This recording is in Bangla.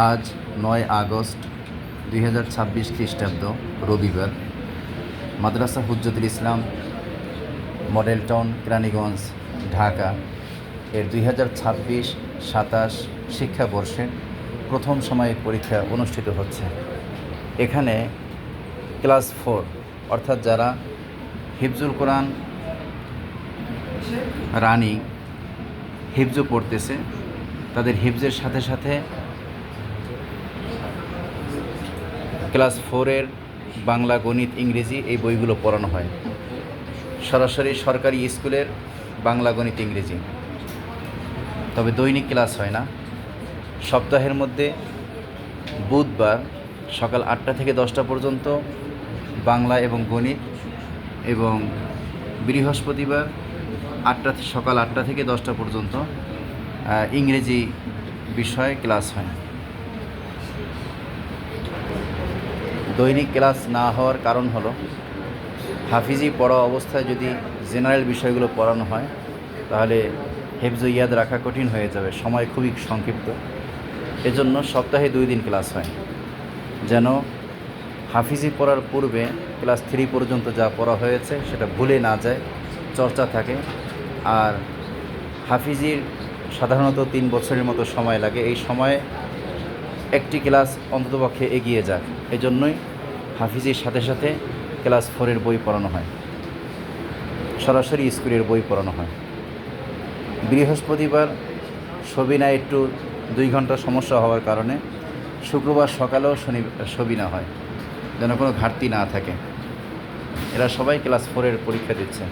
আজ 9 আগস্ট 2026 খ্রিস্টাব্দ, রবিবার। মাদ্রাসা হুজ্জতুল ইসলাম, মডেল টাউন, কেরানীগঞ্জ, ঢাকা এর 2026-27 শিক্ষাবর্ষের প্রথম সাময়িক পরীক্ষা অনুষ্ঠিত হচ্ছে। এখানে ক্লাস 4 অর্থাৎ যারা হিফজুল কোরআন রানিং হিফজও পড়তেছে, তাদের হিফজের সাথে সাথে ক্লাস 4-এর বাংলা, গণিত, ইংরেজি এই বইগুলো পড়ানো হয়। সরাসরি সরকারি স্কুলের বাংলা, গণিত, ইংরেজি। তবে দৈনিক ক্লাস হয় না। সপ্তাহের মধ্যে বুধবার সকাল 8টা থেকে 10টা পর্যন্ত বাংলা এবং গণিত, এবং বৃহস্পতিবার সকাল 8টা থেকে 10টা পর্যন্ত ইংরেজি বিষয়ে ক্লাস হয়। দৈনিক ক্লাস না হওয়ার কারণ হলো, হাফিজি পড়া অবস্থায় যদি জেনারেল বিষয়গুলো পড়ানো হয় তাহলে হেফজ ইয়াদ রাখা কঠিন হয়ে যাবে, সময় খুবই সংক্ষিপ্ত। এজন্য সপ্তাহে 2 দিন ক্লাস হয়, যেন হাফিজি পড়ার পূর্বে ক্লাস 3 পর্যন্ত যা পড়া হয়েছে সেটা ভুলে না যায়, চর্চা থাকে। আর হাফিজির সাধারণত 3 বছরের মতো সময় লাগে, এই সময়ে একটি ক্লাস অন্ততপক্ষে এগিয়ে যাক। এজন্যই হাফিজির সাথে সাথে ক্লাস 4-এর বই পড়ানো হয়, সরাসরি স্কুলের বই পড়ানো হয়। বৃহস্পতিবার সবিনা একটু 2 ঘন্টা সমস্যা হওয়ার কারণে শুক্রবার সকালেও সবিনা হয়, যেন কোনো ঘাটতি না থাকে। এরা সবাই ক্লাস 4-এর পরীক্ষা দিচ্ছে।